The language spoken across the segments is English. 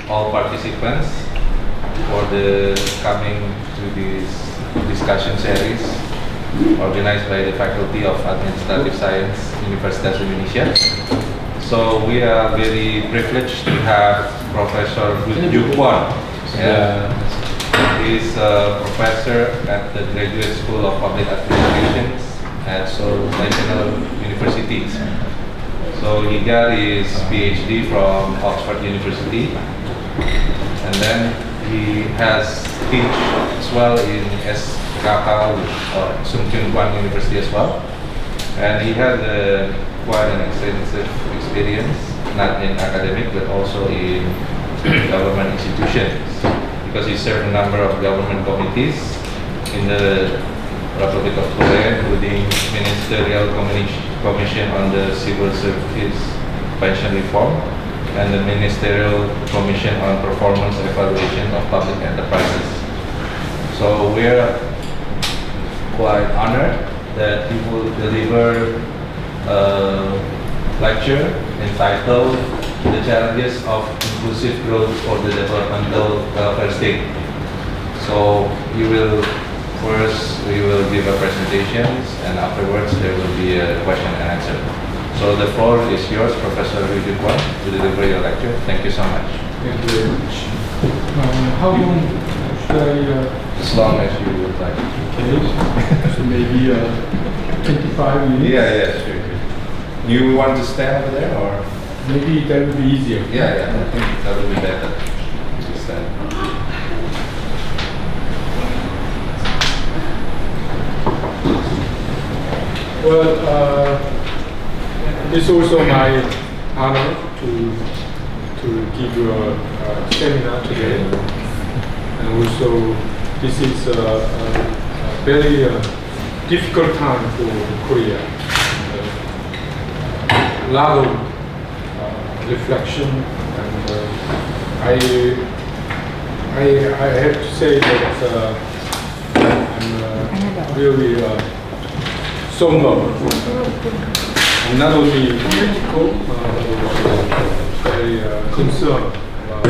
all participants for the coming to this discussion series organized by the Faculty of Administrative Science, Universitas Indonesia. So we are very privileged to have Professor Huck-ju Kwon. He's a professor at the Graduate School of Public Administration at Seoul National University. So he got his PhD from Oxford University, and then he has teach as well in SKK or Kwon University as well, and he has quite an extensive experience, not in academic but also in government institutions, because he served a number of government committees in the Republic of Korea, including Ministerial Commission on the Civil Service Pension Reform and the Ministerial Commission on Performance Evaluation of Public Enterprises. So we are quite honored that he will deliver a lecture entitled The Challenges of Inclusive Growth for the Developmental Welfare State. So we will give a presentation, and afterwards there will be a question and answer. So the floor is yours, Professor Huck-ju Kwon, to deliver your lecture. Thank you so much. Thank you very much. How long should I? As long as you would like. Okay, so maybe 25 minutes? Yeah, sure. You want to stand over there, or? Maybe that would be easier. Yeah, I think that would be better to stand. Well, it's also my honor to give you a seminar today, and also this is a very difficult time for Korea. A lot of reflection, and I have to say that I'm really somber. I'm not only critical, but also very concerned about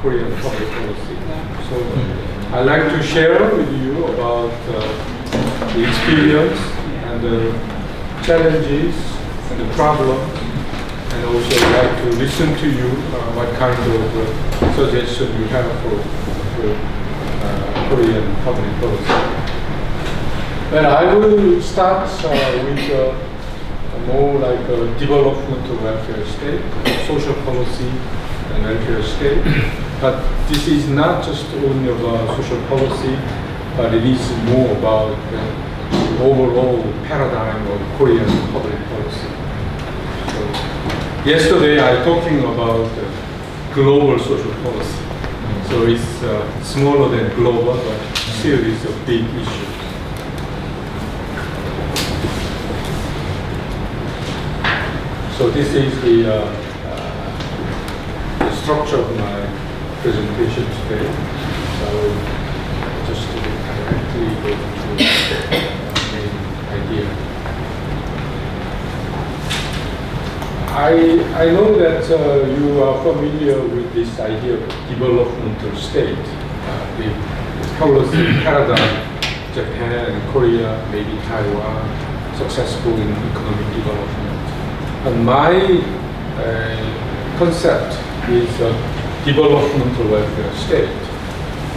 Korean public policy. So I'd like to share with you about the experience and the challenges and the problems, and also I'd like to listen to you what kind of suggestion you have for Korean public policy. Well, I will start with more like a developmental welfare state, social policy and welfare state. But this is not just only about social policy, but it is more about the overall paradigm of Korean public policy. So, yesterday I was talking about global social policy. So it's smaller than global, but still it's a big issue. So this is the structure of my presentation today. So just to directly go to the main idea. I know that you are familiar with this idea of developmental state, the policy paradigm, Japan and Korea, maybe Taiwan, successful in economic development. And my concept is a developmental welfare state.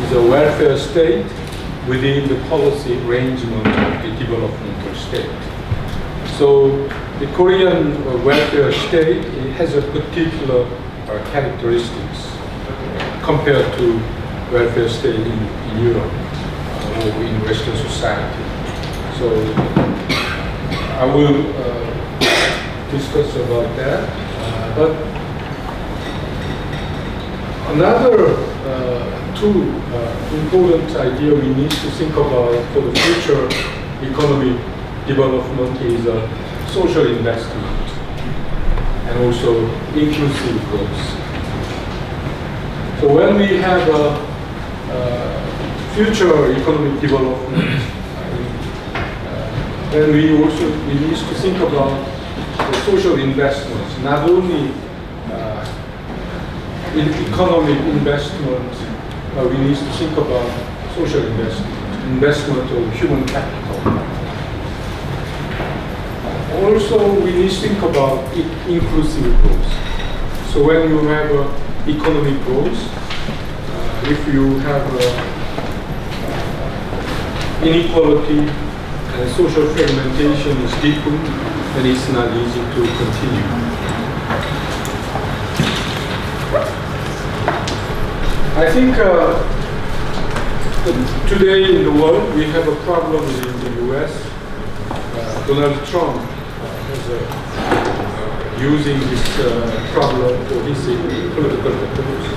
It's a welfare state within the policy arrangement of the developmental state. So the Korean welfare state, it has a particular characteristics compared to welfare state in Europe or in Western society. So I will discuss about that. But another two important idea we need to think about for the future economic development is social investment and also inclusive growth. So when we have future economic development, then we need to think about the social investments, not only in economic investment, we need to think about social investment of human capital. Also, we need to think about inclusive growth. So when you have economic growth, if you have inequality and social fragmentation is deepened, then it's not easy to continue. I think today in the world we have a problem in the US. Donald Trump is using this problem for his political purpose.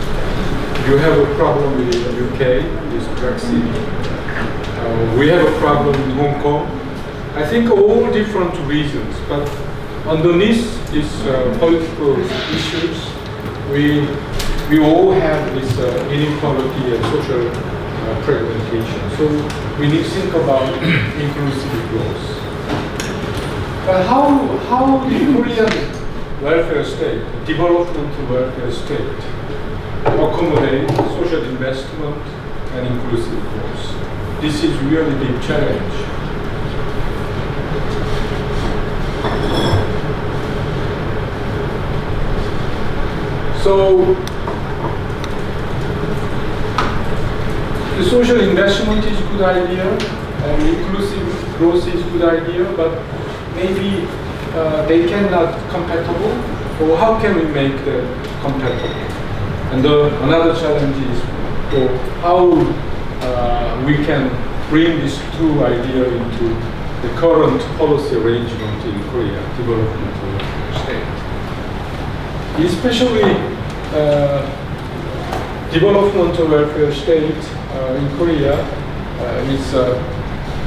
You have a problem in the UK, this Brexit. We have a problem in Hong Kong. I think all different reasons, but underneath these political issues, we all have this inequality and social fragmentation. So we need to think about inclusive growth. But how the Korean welfare state, developmental welfare state, accommodate social investment and inclusive growth? This is really a big challenge. So the social investment is a good idea, and inclusive growth is a good idea, but maybe they cannot compatible, or how can we make them compatible? And another challenge is how we can bring these two ideas into the current policy arrangement in Korea, developmental state. Especially developmental welfare state in Korea is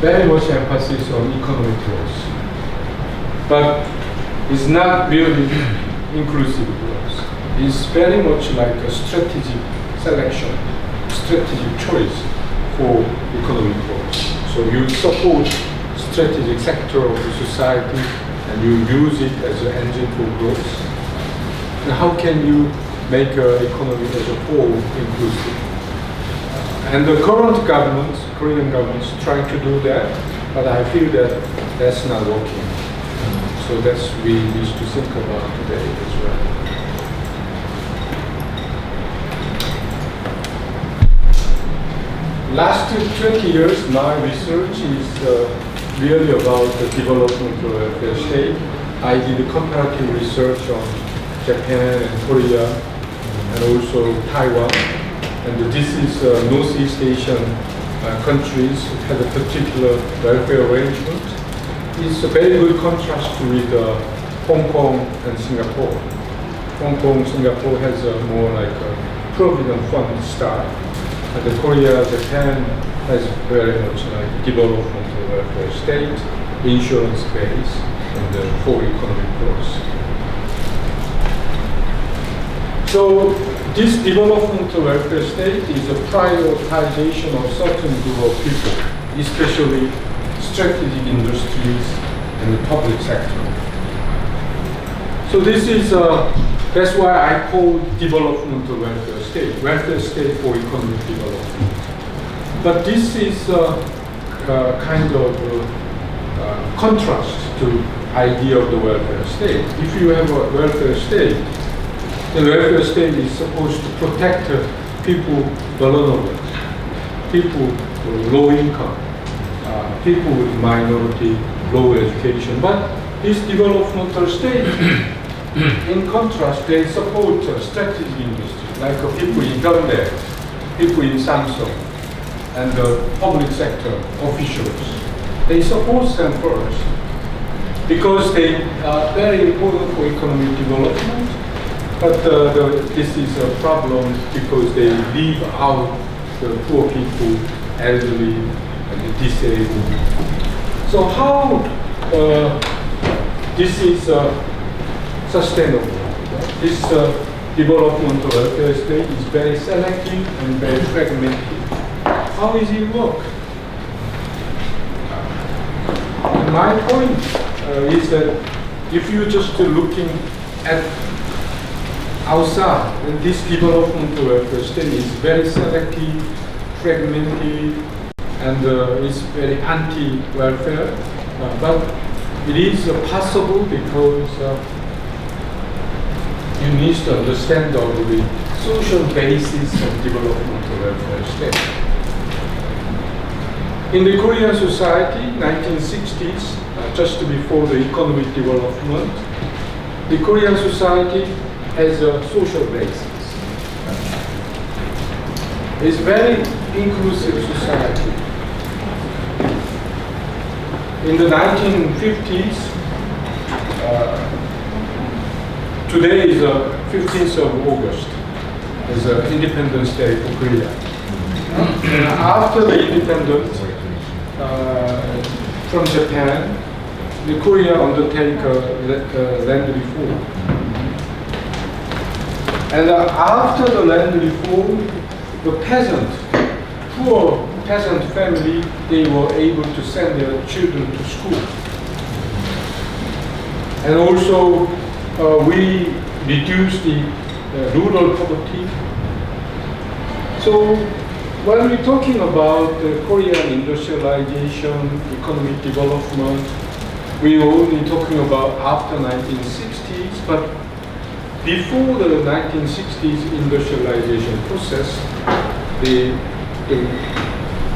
very much emphasis on economic growth. But it's not really inclusive growth. It's very much like a strategic selection, strategic choice for economic growth. So you support strategic sector of the society and you use it as an engine for growth. And how can you make an economy as a whole inclusive? And the current government, Korean government, is trying to do that, but I feel that that's not working. So that's we need to think about today as well. Last 20 years, my research is really about the developmental welfare state. I did comparative research on Japan and Korea and also Taiwan. And this is Northeast Asian countries have a particular welfare arrangement. It's a very good contrast with Hong Kong and Singapore. Hong Kong, Singapore has a more like a provident fund style. And the Korea, Japan has very much like developmental welfare state, insurance base, and for economic growth. So this developmental welfare state is a prioritization of certain group of people, especially strategic industries and the public sector. So this is, that's why I call developmental welfare state for economic development. But this is kind of contrast to idea of the welfare state. If you have a welfare state, the welfare state is supposed to protect people vulnerable, people with low income, people with minority, low education. But this developmental state, in contrast, they support strategic industry, like people in Hyundai, people in Samsung, and the public sector officials. They support them first because they are very important for economic development. But this is a problem because they leave out the poor people, elderly, and the disabled. So how this is sustainable? This developmental welfare state is very selective and very fragmented. How does it work? My point is that if you're just looking at outside, and this developmental welfare state is very selective, fragmented, and is very anti-welfare. But it is possible because you need to understand the social basis of developmental welfare state. In the Korean society, 1960s, just before the economic development, the Korean society has a social basis. It's very inclusive society. In the 1950s, today is the 15th of August, is an Independence Day for Korea. And after the independence from Japan, the Korea undertake land reform. And after the land reform, the poor peasant family, they were able to send their children to school. And also, we reduced the rural poverty. So, when we're talking about Korean industrialization, economic development, we're only talking about after 1960s, but before the 1960s industrialization process, the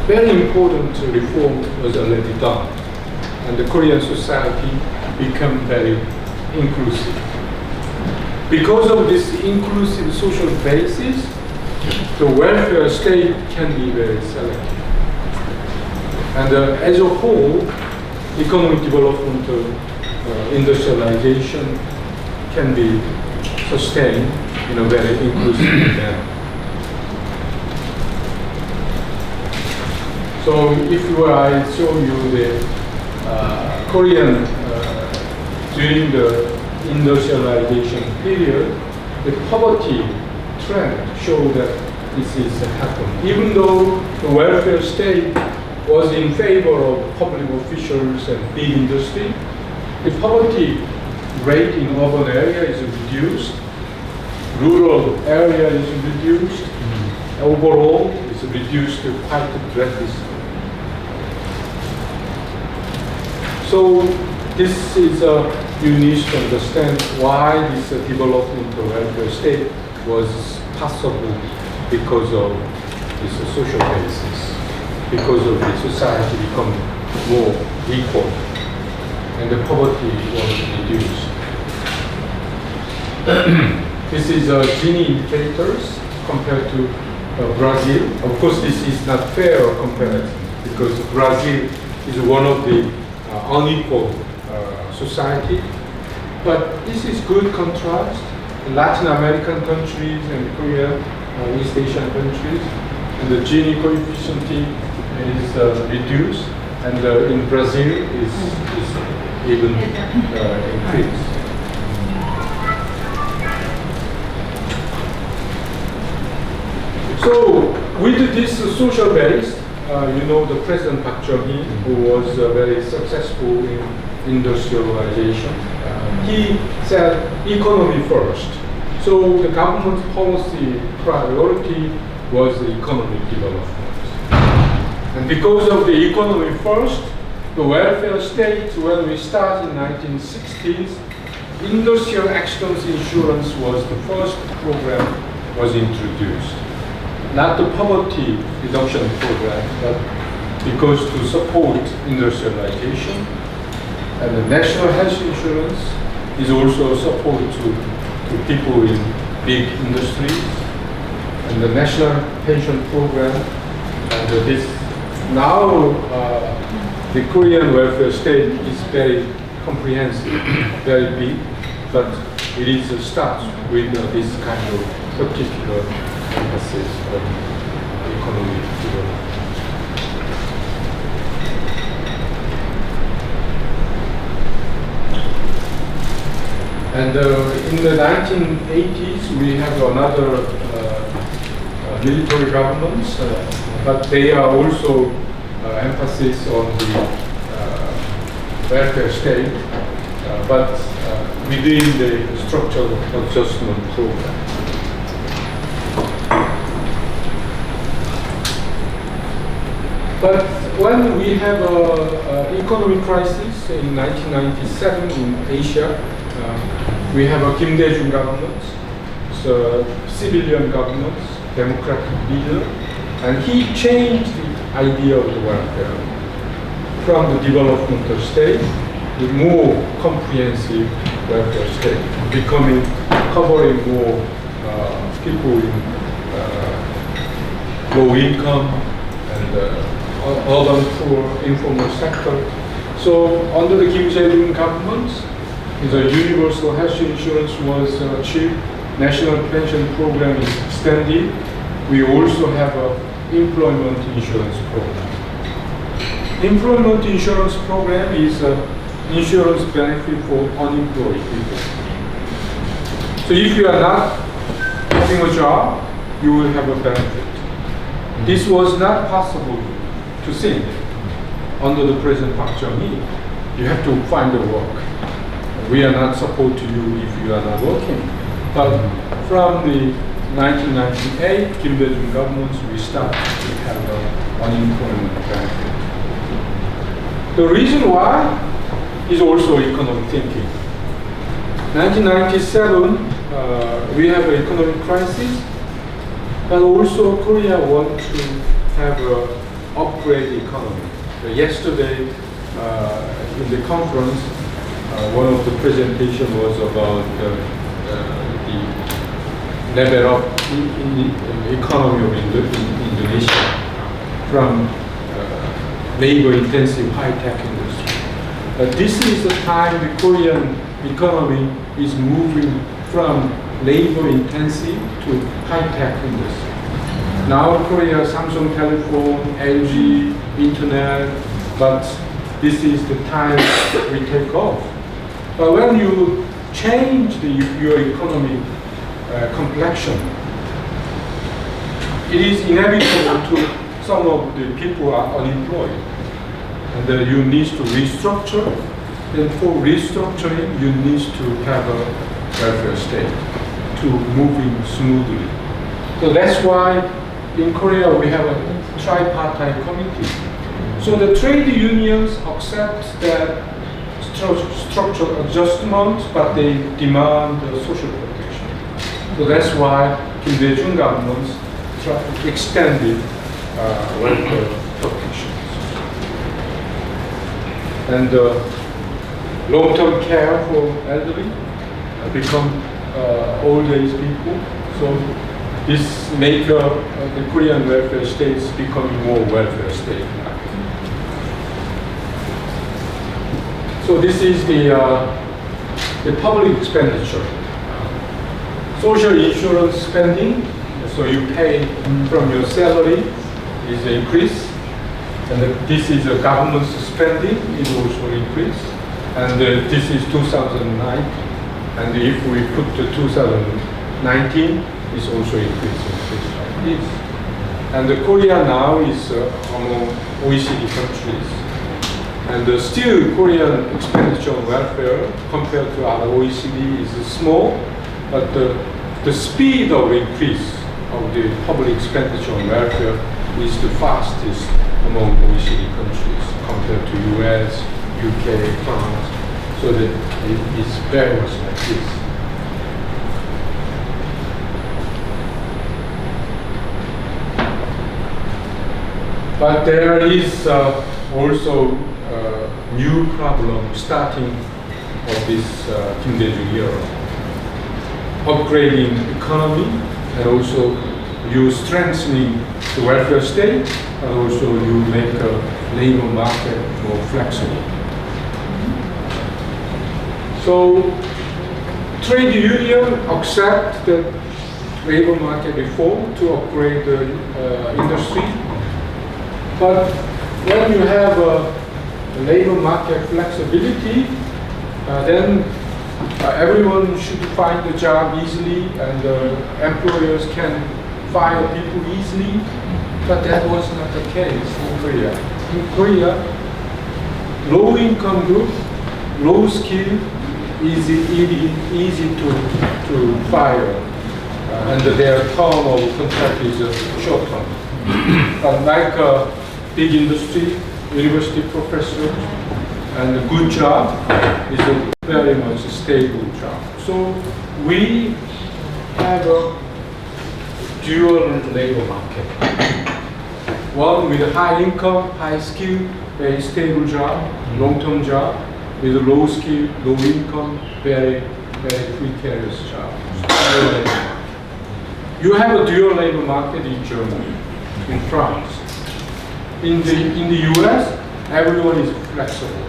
very important reform was already done, and the Korean society became very inclusive. Because of this inclusive social basis, the welfare state can be very selective. And as a whole, economic development, industrialization can be sustained in a very inclusive manner. So if I show you the Korean during the industrialization period, the poverty trend show that this is happening. Even though the welfare state was in favor of public officials and big industry, the poverty rate in urban area is reduced, rural area is reduced, overall is reduced quite drastically. So this is you need to understand why this developmental welfare state was possible because of this social basis, because of the society becoming more equal and the poverty was reduced. This is Gini indicators compared to Brazil. Of course, this is not fair comparison because Brazil is one of the unequal society, but this is good contrast. In Latin American countries and Korea, East Asian countries, and the Gini coefficient is reduced, and in Brazil is even increased. So with this social base, you know the President Park Chung-hee, who was very successful in industrialization, he said economy first. So the government policy priority was the economic development. And because of the economy first, the welfare state, when we start in 1960s, industrial accidents insurance was the first program was introduced. Not the poverty reduction program, but because to support industrialization. And the national health insurance is also support to people in big industries. And the national pension program, and this now the Korean welfare state is very comprehensive, very big, but it is a start with this kind of particular emphasis on economic development. And in the 1980s, we have another military governments, but they are also emphasis on the welfare state. But within the structural adjustment program. But when we have an economic crisis in 1997 in Asia, we have a Kim Dae-jung government, so civilian government, democratic leader, and he changed the idea of the welfare from the developmental state to more comprehensive welfare state, covering more people in low income and urban poor, informal sector. So under the Kim Dae-jung government, the universal health insurance was achieved, national pension program is extended. We also have an employment insurance program. Employment insurance program is insurance benefit for unemployed people. So if you are not having a job, you will have a benefit. This was not possible to think under the President Park Chung-hee. You have to find a work. We are not support to you if you are not working. But from the 1998 Kim Dae-jung government, we started to have an unemployment benefit. The reason why is also economic thinking. 1997, we have an economic crisis, but also Korea wants to have an upgrade economy. Yesterday, in the conference, one of the presentation was about the level up in the economy of Indonesia from labor-intensive high-tech industry. This is the time the Korean economy is moving from labor-intensive to high-tech industry. Now Korea, Samsung telephone, LG, internet, but this is the time we take off. But when you change your economic complexion, it is inevitable to some of the people are unemployed. And you need to restructure. And for restructuring, you need to have a welfare state to moving smoothly. So that's why in Korea we have a tripartite committee. So the trade unions accept that structural adjustment, but they demand social protection. So that's why Kim Dae-jung government extended welfare protections. And long-term care for elderly become old age people. So this makes the Korean welfare states becoming more welfare state. So this is the public expenditure. Social insurance spending, so you pay from your salary, is increased. And this is a government spending, is also increased. And this is 2009. And if we put the 2019, it's also increasing like this. And Korea now is among OECD countries. And still Korean expenditure on welfare compared to other OECD is small, but the speed of increase of the public expenditure on welfare is the fastest among OECD countries compared to US, UK, France. So that it's very much like this. But there is also new problem starting of this Kim Dae-jung era. Upgrading economy and also you strengthening the welfare state and also you make a labor market more flexible. So trade union accept the labor market reform to upgrade the industry. But when you have labor market flexibility, then everyone should find a job easily and employers can fire people easily. But that was not the case in Korea. In Korea, low income group, low skill, easy to fire, and their term of contract is short term. Like big industry, university professor, and a good job is a very much stable job. So we have a dual labor market. One with a high income, high skill, very stable job, long-term job, with a low skill, low income, very precarious job. You have a dual labor market in Germany, in France. In the US, everyone is flexible.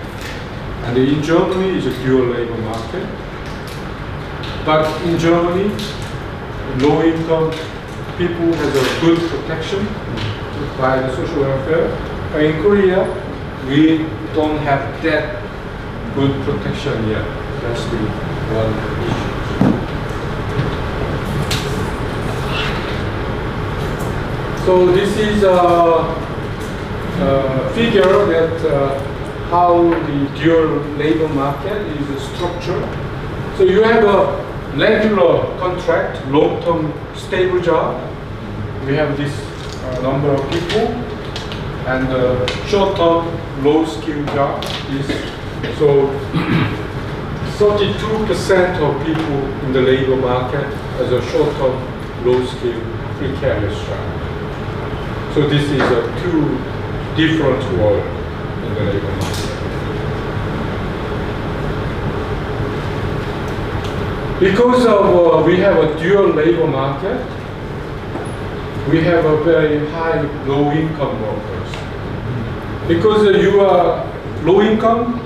And in Germany is a dual labor market. But in Germany, low income people has a good protection by the social welfare. But in Korea, we don't have that good protection yet. That's the one issue. So this is a figure that how the dual labor market is structured. So you have a regular contract, long-term stable job. We have this number of people, and short-term low-skill job is so 32% of people in the labor market has a short-term low-skill precarious job. So this is a two different world in the labor market. Because of we have a dual labor market, we have a very high low-income workers. Because you are low-income,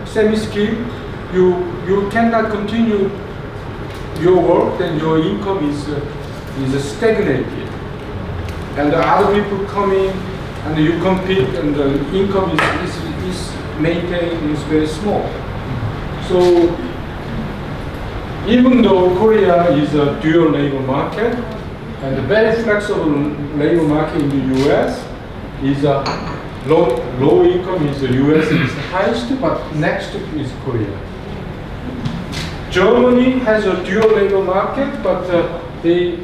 semi-skilled, you cannot continue your work, then your income is stagnated. And the other people come in, and you compete, and the income is maintained, is very small. So even though Korea is a dual labor market, and the very flexible labor market in the US is a low income is the US is the highest, but next is Korea. Germany has a dual labor market, but the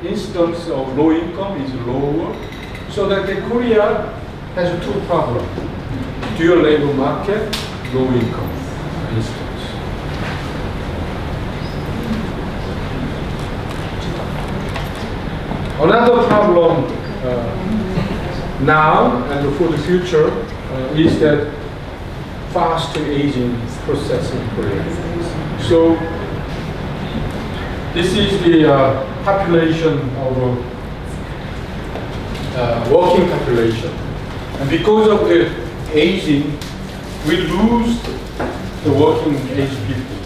incidence of low income is lower, so that Korea has two problems: dual labor market, low income incidence. Another problem now and for the future is that fast aging process in Korea. So this is the population of working population, and because of the aging, we lose the working age people.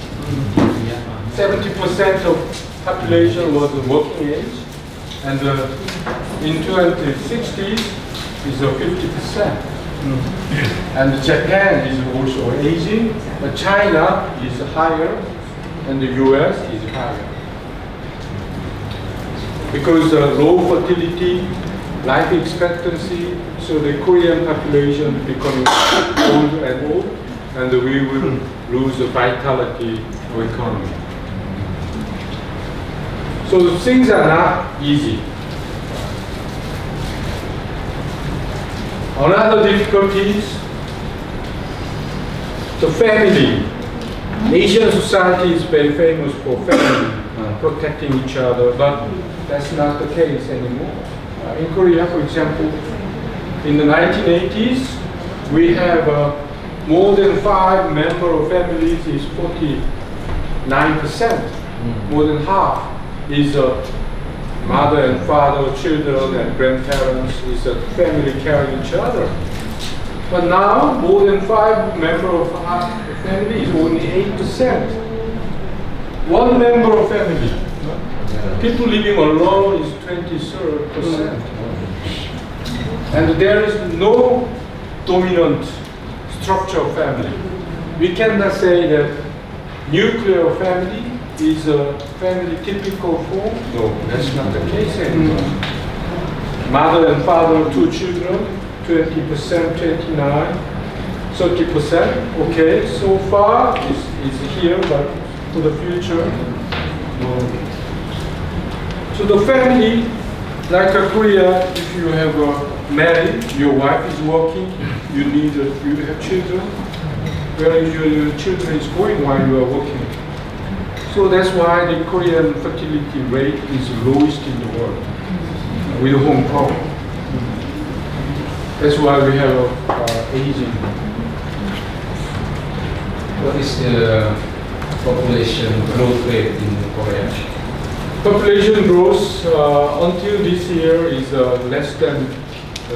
70% of population was working age. And in 2060s is 50%. And Japan is also aging, but China is higher, and the US is higher. Because low fertility, life expectancy, so the Korean population is becoming old and old, and we will lose the vitality of economy. So things are not easy. Another difficulty is the family. Asian society is very famous for family, protecting each other, but that's not the case anymore. In Korea, for example, in the 1980s, we have more than 5 members of families is 49%, more than half is mother and father, children and grandparents, is a family caring each other. But now, more than 5 members of a family is only 8%. One member of family. People living alone is 23%. And there is no dominant structure of family. We cannot say that nuclear family is a family typical form. No, that's not the case anymore. Mother and father, 2 children, 20%, 29%, 30%. Okay, so far is is here, but for the future, no. So the family, like Korea, if you have married, your wife is working, you have children, where your children is going while you are working. So that's why the Korean fertility rate is lowest in the world, with home problem. That's why we have aging. What is the population growth rate in Korea? Population growth until this year is less than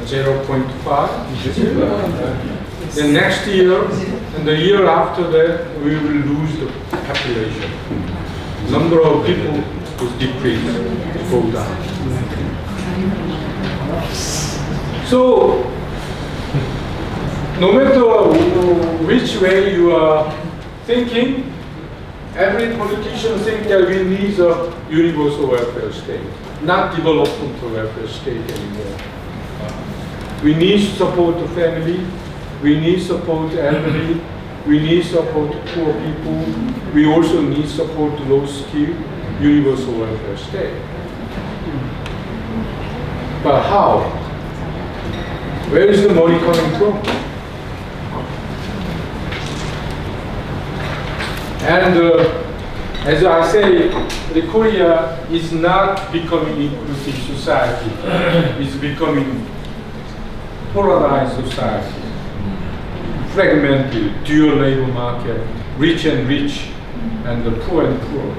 0.5. Then next year and the year after that, we will lose the population. Number of people will decrease, go down. So, no matter which way you are thinking, every politician thinks that we need a universal welfare state, not developmental welfare state anymore. We need to support the family, we need support the elderly, we need support the poor people, we also need support the low skill universal welfare state. But how? Where is the money coming from? And as I say, the Korea is not becoming inclusive society. It's becoming polarized society. Fragmented, dual labor market, rich and rich, and the poor and poor.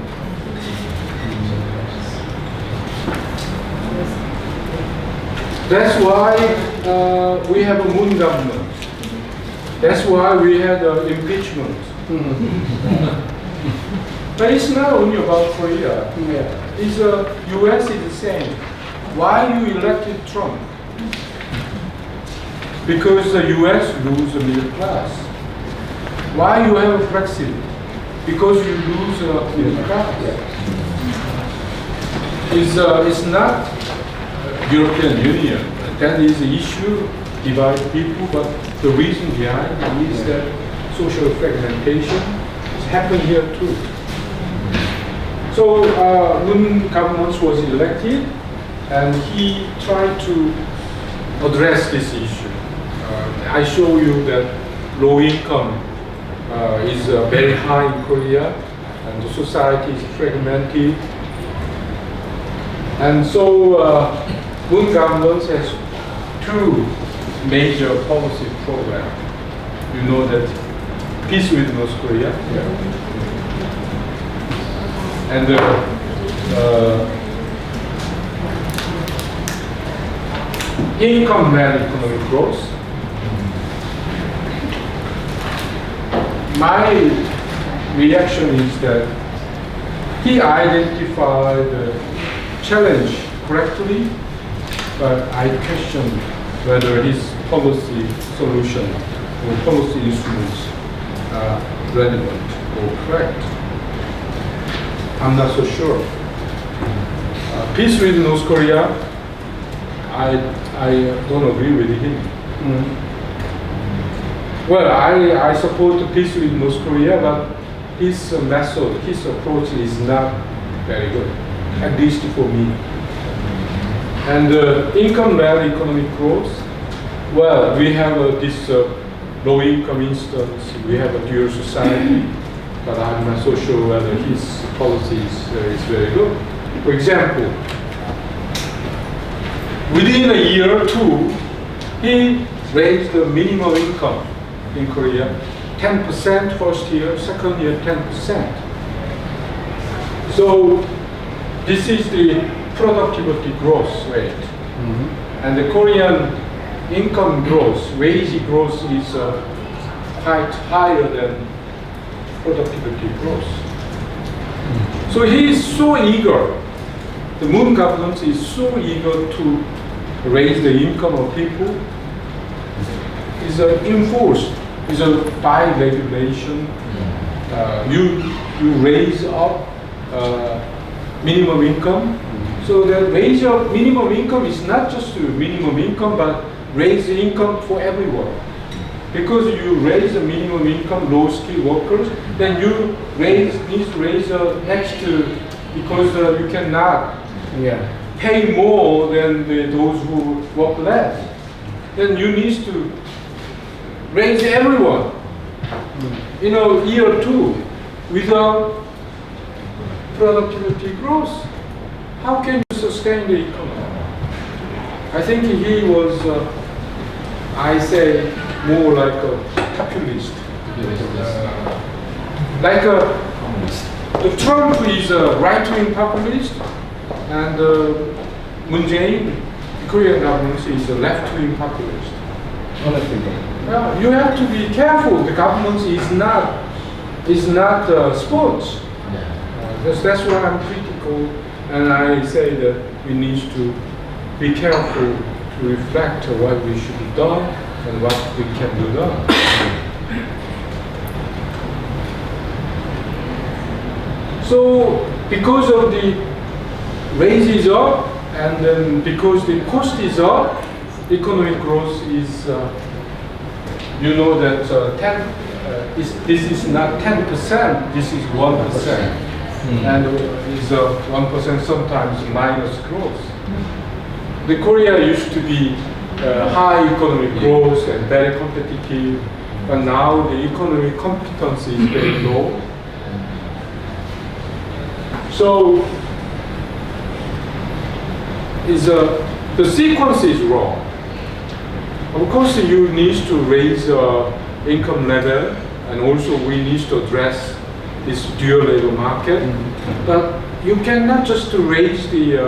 That's why we have a moon government. That's why we had impeachment. But it's not only about Korea. It's US is the same. Why you elected Trump? Because the US lose the middle class. Why you have a Brexit? Because you lose the middle class. It's not European Union. That is the issue, divide people, but the reason behind it is that social fragmentation has happened here too. So Moon government was elected, and he tried to address this issue. I show you that low income is very high in Korea, and the society is fragmented. And so Moon government has two major policy programs. You know that peace with North Korea, and income-led economic growth. My reaction is that he identified the challenge correctly, but I question whether his policy solution or policy instruments are relevant or correct. I'm not so sure. Peace with North Korea, I don't agree with him. Well, I support the peace with North Korea, but his method, his approach is not very good, at least for me. And income-led economic growth, well, we have this low-income instance, we have a dual society, but I'm not so sure whether his policy is very good. For example, within a year or two, he raised the minimum income in Korea, 10% first year, second year 10%. So this is the productivity growth rate. And the Korean income growth, wage growth is quite higher than productivity growth. So he is so eager, the Moon government is so eager to raise the income of people. It's enforced, it's by regulation. You raise up minimum income. So the wage of minimum income is not just minimum income, but raise the income for everyone. because you raise the minimum income, low skilled workers, then you need to raise next because you cannot pay more than those who work less. Then you need to raise everyone. In a year or two, without productivity growth, how can you sustain the economy? I think he was, I say, more like a populist. The Trump is a right-wing populist, and Moon Jae-in, the Korean government, is a left-wing populist. You have to be careful. The government is not sports. That's why I'm critical, and I say that we need to be careful to reflect what we should have done and what we can do done. So because of the wage is up, and then because the cost is up, economic growth is, you know that this is not 10%, this is 1%. And is 1% sometimes minus growth. The Korea used to be high economic growth and very competitive, but now the economic competency is very low. So the sequence is wrong. Of course, you need to raise income level, and also we need to address this dual labor market. But you cannot just raise the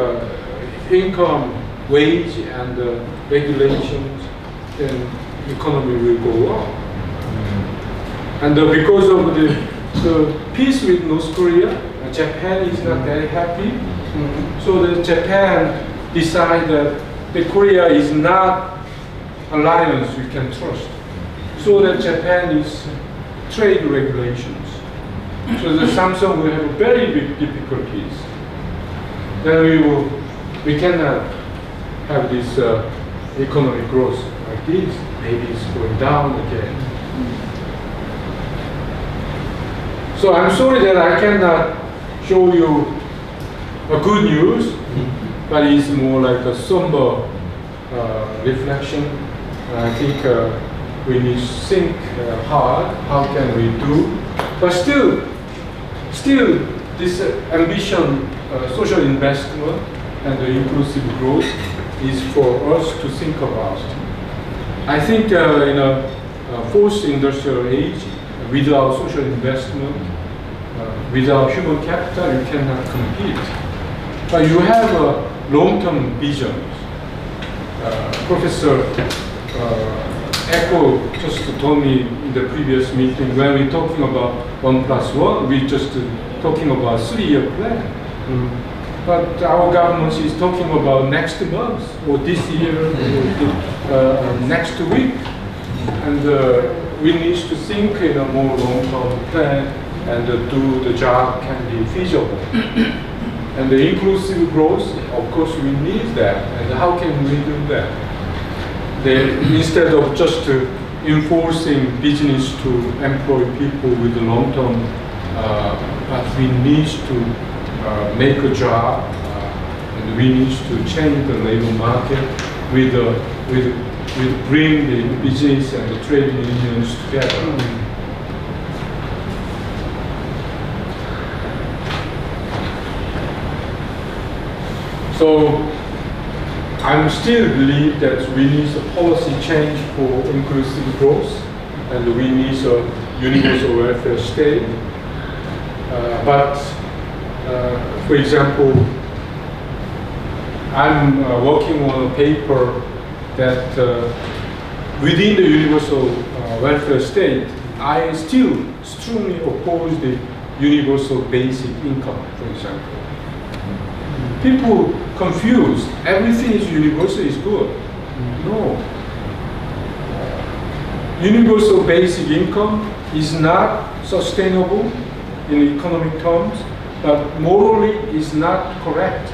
income, wage, and regulations, then the economy will go up. And because of the peace with North Korea, Japan is not very happy. So the Japan decided that the Korea is not alliance we can trust. So that Japan is trade regulations. So the Samsung will have very big difficulties. Then we cannot have this economic growth like this. Maybe it's going down again. So I'm sorry that I cannot show you a good news, but it's more like a somber reflection. I think we need to think hard. How can we do? But still, this ambition, social investment, and the inclusive growth is for us to think about. I think in a fourth industrial age, without social investment, without human capital, you cannot compete. But you have long-term visions. Professor Echo just told me in the previous meeting, when we're talking about 1+1, we're just talking about 3-year plan. But our government is talking about next month, or this year, or next week. And we need to think in a more long-term plan, and do the job can be feasible. And the inclusive growth, of course, we need that. And how can we do that? Instead of just enforcing business to employ people with a long-term, but we need to make a job, and we need to change the labor market with bring the business and the trade unions together. So I still believe that we need a policy change for inclusive growth, and we need a universal welfare state. But for example, I'm working on a paper that within the universal welfare state, I still strongly oppose the universal basic income, for example. People confused. Everything is universal is good. No. Universal basic income is not sustainable in economic terms, but morally is not correct.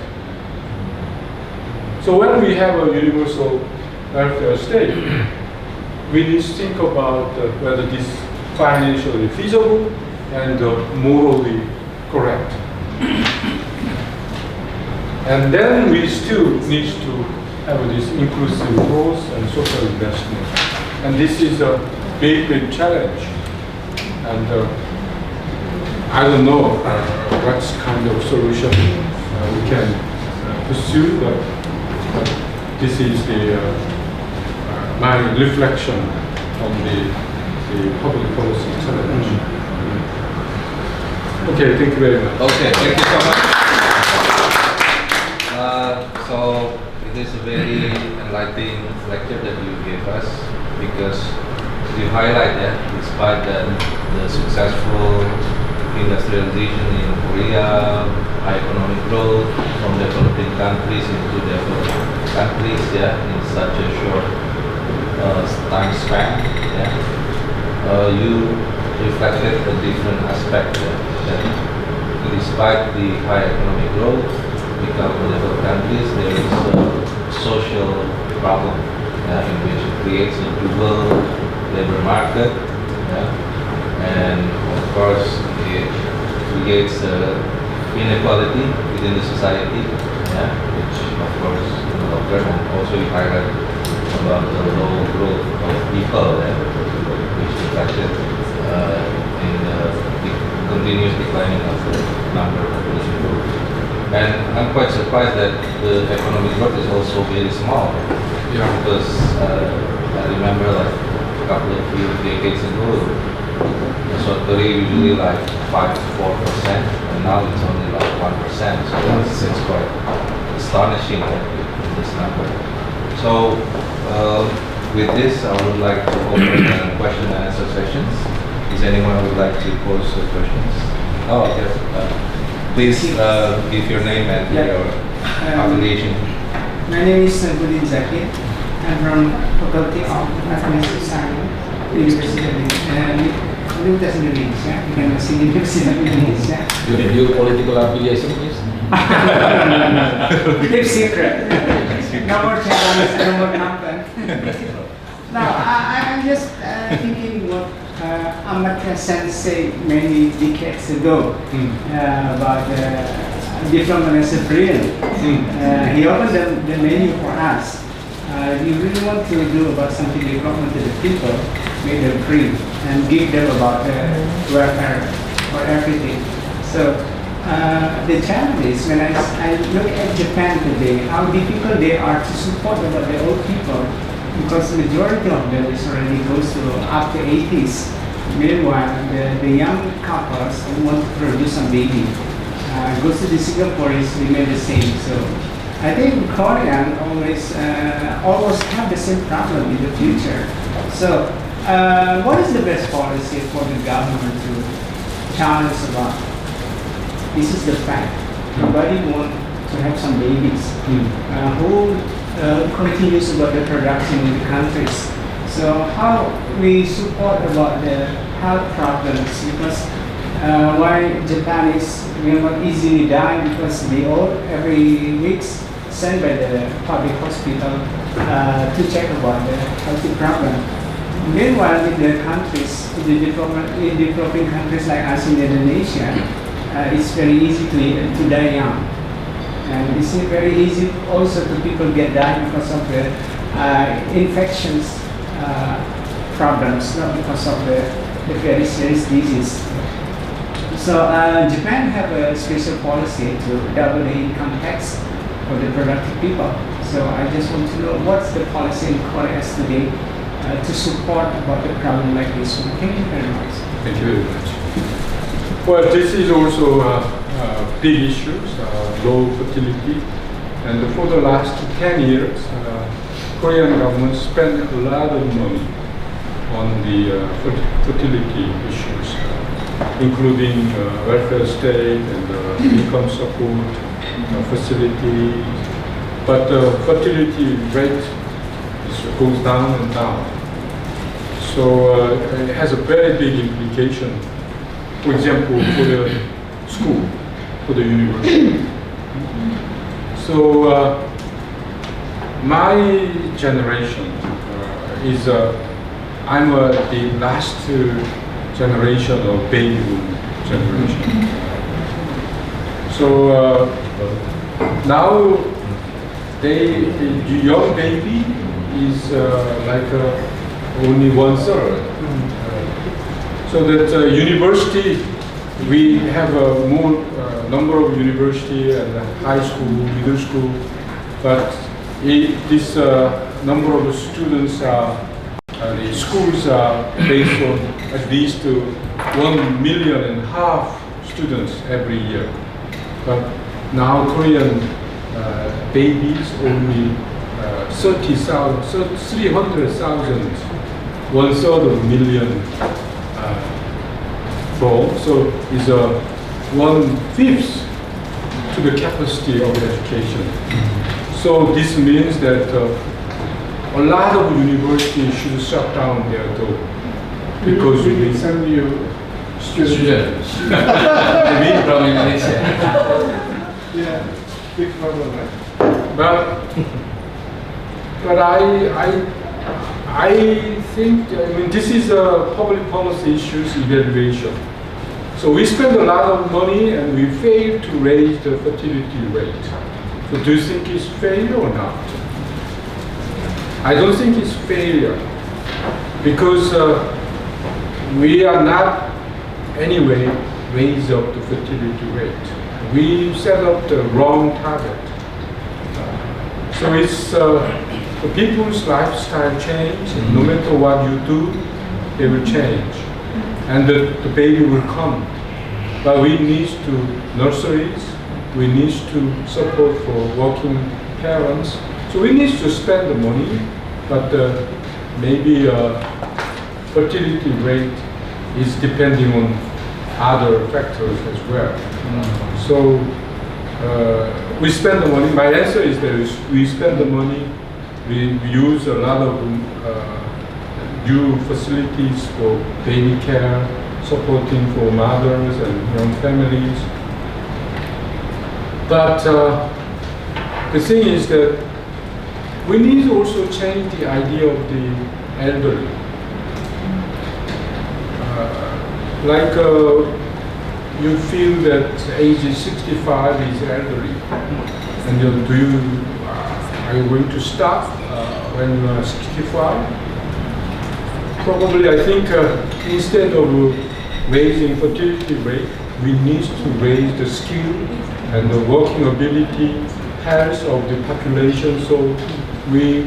So when we have a universal welfare state, we need to think about whether this is financially feasible and morally correct. And then we still need to have this inclusive growth and social investment. And this is a big, big challenge. And I don't know what kind of solution we can pursue, but this is my reflection on the public policy challenge. Okay, thank you very much. Okay, thank you so much. So it is a very enlightening lecture that you gave us, because you highlight that despite the successful industrialization in Korea, high economic growth from developing countries into developed countries, yeah, in such a short time span, yeah, you reflected a different aspect, that despite the high economic growth become developed countries, there is a social problem, in which it creates a dual labor market, and of course it creates inequality within the society, which of course and also you highlight about the low growth of people, which reflected in the continuous declining of the number of population growth. And I'm quite surprised that the economic growth is also very small. Yeah. Because I remember like a couple of few decades ago, South Korea usually like 5 to 4%, and now it's only like 1%. So that's quite astonishing, this number. So with this, I would like to open question and answer sessions. Is anyone who would like to pose questions? Oh, yes. Please give your name and your affiliation. My name is Budin Zakir. I'm from Faculty of Mathematics Science, University of Universitas Indonesia. Bukan masih Universitas Indonesia. Your political affiliation is? Keep secret. No more challenge, no more content. No, I'm just thinking what Amartya Sen said many decades ago about development as a brilliant. He opened the menu for us. You really want to do about something development to the people, make them free and give them about welfare for everything. So the challenge is when I look at Japan today, how difficult they are to support about the old people, because the majority of them is already goes to up to 80s. Meanwhile, the young couples who want to produce some baby goes to the Singaporeans remain the same. So I think Korean always almost have the same problem in the future. So what is the best policy for the government to challenge about? This is the fact. Nobody wants to have some babies. Who continues about the production in the countries? So how we support about the health problems, because why Japan is not easily die, because they all every week sent by the public hospital to check about the healthy problem. Meanwhile, in the countries, in developing countries like us in Indonesia, it's very easy to die young. And it's very easy also to people get died because of the infections problems, not because of the very serious disease. So Japan have a special policy to double the income tax for the productive people. So I just want to know what's the policy in Korea today to support about the problem like this one. Thank you very much. Thank you very much. Well, this is also big issues, low fertility, and for the last 10 years, Korean government spent a lot of money on the fertility issues, including welfare state and income support facility. But the fertility rate goes down and down. So it has a very big implication, for example, for the school, for the university. So my generation is I'm the last generation of baby boom generation. So now the young baby is like only 1/3. So that university, we have a more number of university and high school, middle school, but this number of students are, the schools are based on at least 1.5 million students every year. But now Korean babies only 300,000, 1/3 of a million born. So it's 1/5 to the capacity of education. So this means that a lot of universities should shut down their door because we will send you students. Maybe from Indonesia. Yeah, big problem, right? But I think, I mean, this is a public policy issues evaluation. So we spend a lot of money and we fail to raise the fertility rate. So do you think it's failure or not? I don't think it's failure because we are not anyway raise up the fertility rate. We set up the wrong target. So it's the people's lifestyle change, and no matter what you do, they will change. And the baby will come. But we need to nurseries, we need to support for working parents. So we need to spend the money, but maybe fertility rate is depending on other factors as well. So we spend the money. My answer is that we spend the money. We use a lot of new facilities for baby care, supporting for mothers and young families. But the thing is that we need to also change the idea of the elderly. You feel that age 65 is elderly, and are you going to stop when you are 65? Probably, I think instead of raising fertility rate, we need to raise the skill and the working ability, health of the population. So we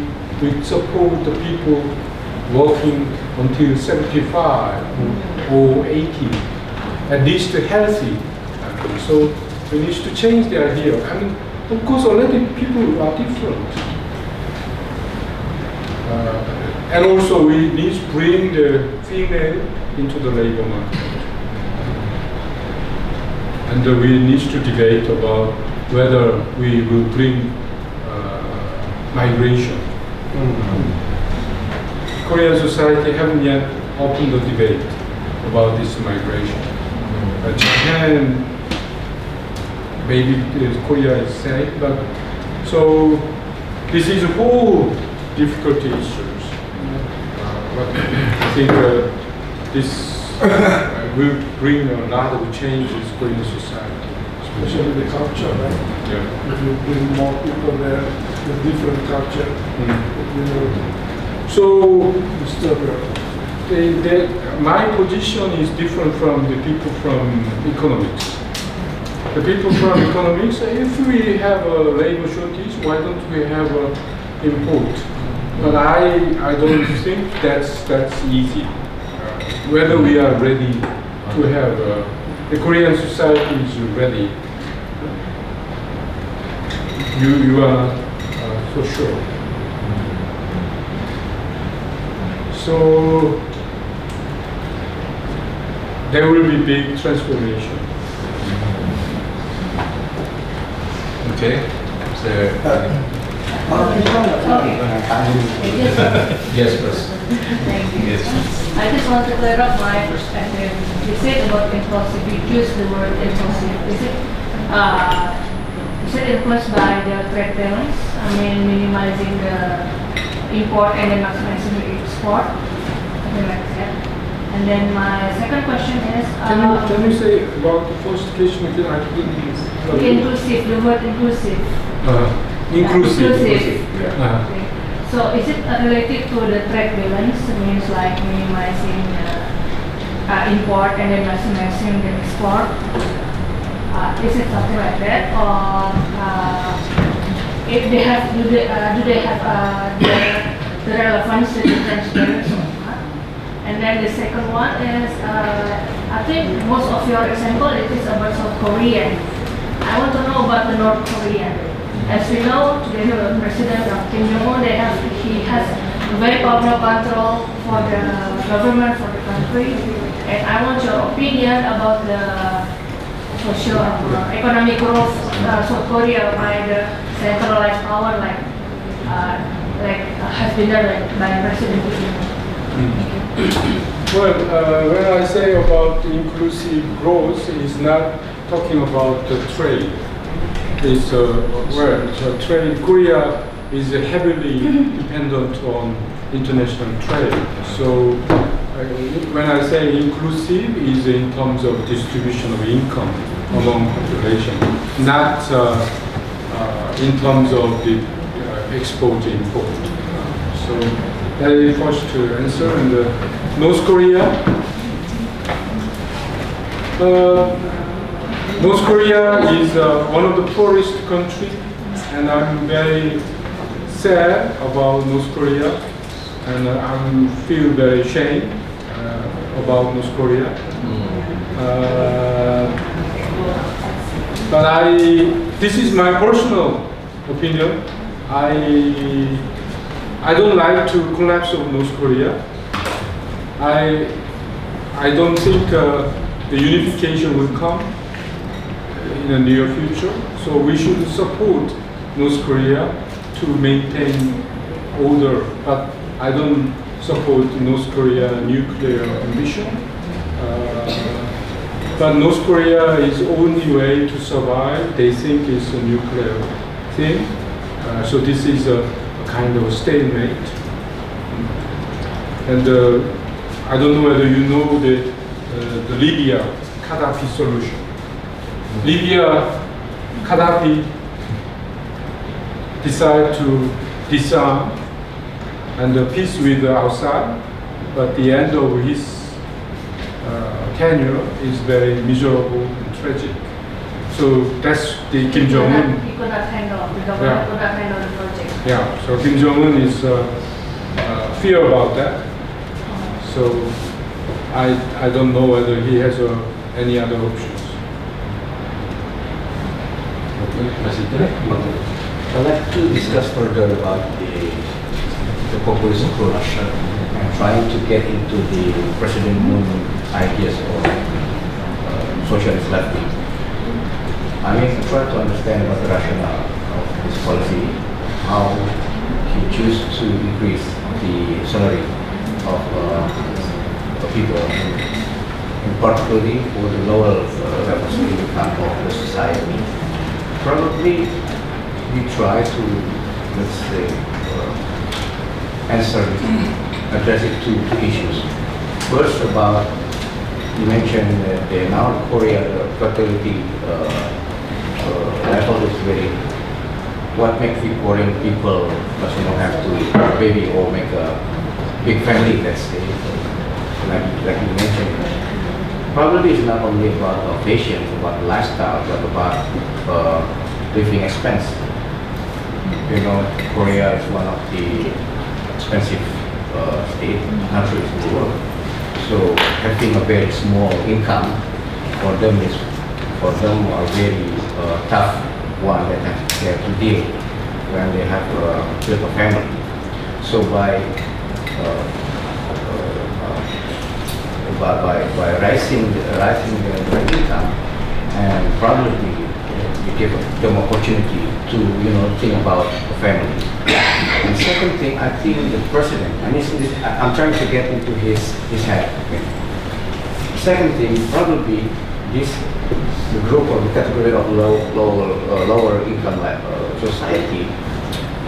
support the people working until 75 or 80, at least healthy. So we need to change the idea. I mean, of course, already people are different. And also we need to bring the female into the labor market. And we need to debate about whether we will bring migration. Korean society haven't yet opened the debate about this migration. Japan, maybe Korea is safe, but so this is whole difficult issues. But I think this will bring a lot of changes to Korean society. Especially the culture, right? Yeah. If you bring more people there with different culture, you know, So disturb my position is different from the people from economics. The people from economics, if we have a labor shortage, why don't we have a import? But I don't think that's easy. Whether we are ready to have the Korean society is ready. You are for sure. So there will be big transformation. Okay. So, Yes, please. Thank you. yes. I just want to clear up my perspective. You said about impulsive, you use the word impulsive. Is it influenced by the trade balance? I mean, minimizing the import and then maximizing the export? something like that. And then my second question is Can you say about the first question again? I didn't. inclusive, the word inclusive. Inclusive. Inclusive. Uh, Okay. So is it related to the trade balance? Means like minimizing import and then maximizing the export? Is it something like that, or if they have, do they have the relevance to the transparency or not? And then the second one is, I think most of your example it is about South Korea. I want to know about the North Korea. As we know, the president of Kim Jong-un, he has very powerful control for the government, for the country. And I want your opinion about the social economic growth South Korea by the centralized power, like has been done by President Kim. Well, when I say about inclusive growth, it's not talking about the trade. It's trade. Korea is heavily dependent on international trade. So when I say inclusive, is in terms of distribution of income among population, not in terms of the export import. So that is first to answer. And North Korea. North Korea is one of the poorest countries, and I'm very sad about North Korea, and I feel very ashamed about North Korea. But this is my personal opinion. I don't like to collapse of North Korea. I don't think the unification will come in the near future. So we should support North Korea to maintain order. But I don't support North Korea nuclear ambition. But North Korea is only way to survive. They think it's a nuclear thing. So this is a kind of stalemate. And I don't know whether you know the Libya Gaddafi solution. Libya Gaddafi decided to disarm and peace with outside, but the end of his tenure is very miserable and tragic. So that's the Kim Jong-un. He could not handle, the government could not handle the project. Yeah, so Kim Jong-un is fear about that. So I don't know whether he has any other options. I'd like to discuss further about the populist approach and trying to get into the President Moon ideas of socialist left. I mean, I try to understand about the rationale of this policy, how he choose to increase the salary of people, and particularly for the lower levels of income of the society. Probably we try to, let's say, address it to issues. First, about, you mentioned that the now Korea fertility level is very, what makes the Korean people doesn't have to have a baby or make a big family, let's say, like you mentioned. Probably it's not only about fashion, about lifestyle, but about living expense. You know, Korea is one of the expensive countries in the world. So having a very small income for them are very tough one that they have to deal when they have built a family. So by rising the income, and probably you give them opportunity to think about a family. And second thing, I think the president, I'm trying to get into his head. Okay. Second thing, probably the group or the category of lower income society,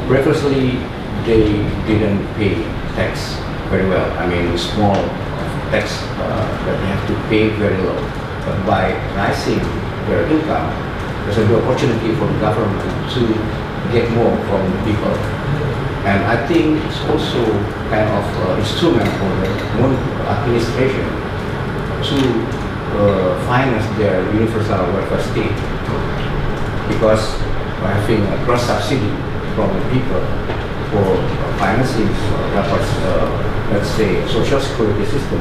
previously they didn't pay tax very well. I mean, small tax that they have to pay very low. But by rising their income, there's a good opportunity for the government to get more from the people. And I think it's also kind of instrument for the administration to finance their universal welfare state. Because by having a cross subsidy from the people for financing let's say social security system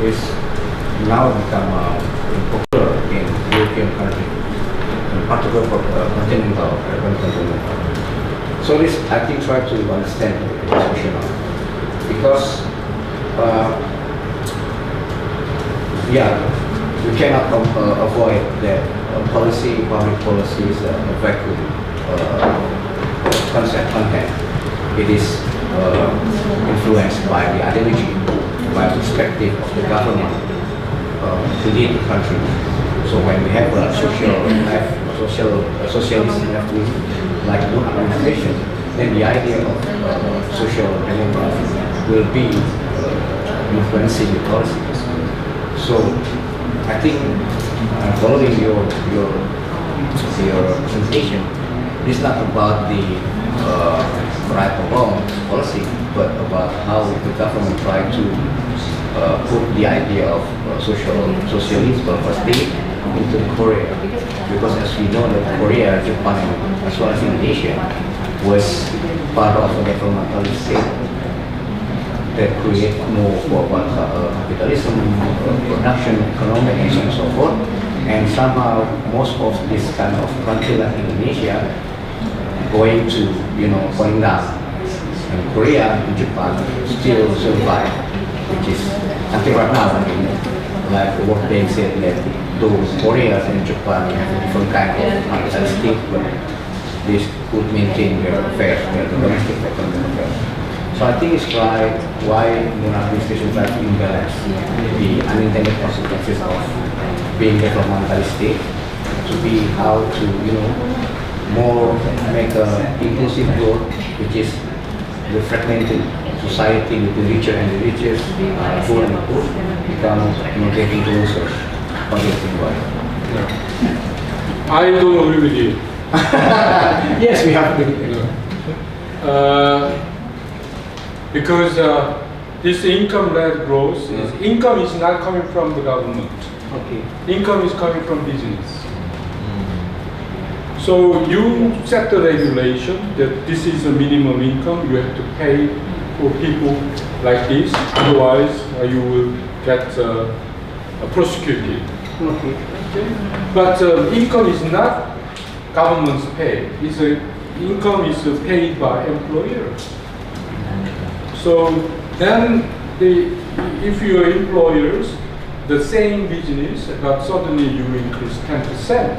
is now become popular in European countries, in particular for continental, urban continental. So this, I think, try to understand the discussion because we cannot avoid that public policy is a vacuum content. It is influenced by the ideology, by the perspective of the government to lead the country. So when we have a socialist left-wing like good administration, then the idea of social democracy will be influencing the policies. So I think following your presentation, it's not about the right or wrong policy, but about how the government try to put the idea of socialism or state into Korea. Because as we know that Korea, Japan, as well as Indonesia was part of a developmental state that create more for capitalism, production, economic, and so on and so forth. And somehow most of this kind of country like Indonesia going to, falling down. And Korea and Japan still survive, which is until right now, like what they said that those Korea and Japan have a different kind of capitalistic, but they could maintain their affairs, their domestic economic affairs. So I think it's why the administration tries to imbalance the unintended consequences of being a developmental state to be how to, more make a inclusive growth, which is the fragmented society with the richer and the richest, poor and the poor, become getting closer. I don't agree with you. Yes, we have to. Because this income-led growth, income is not coming from the government. Okay. Income is coming from business. So you set the regulation that this is the minimum income you have to pay for people like this, otherwise you will get prosecuted. Okay. But income is not government's pay. Income is paid by employers. So then, if you are employers, the same business, but suddenly you increase 10%.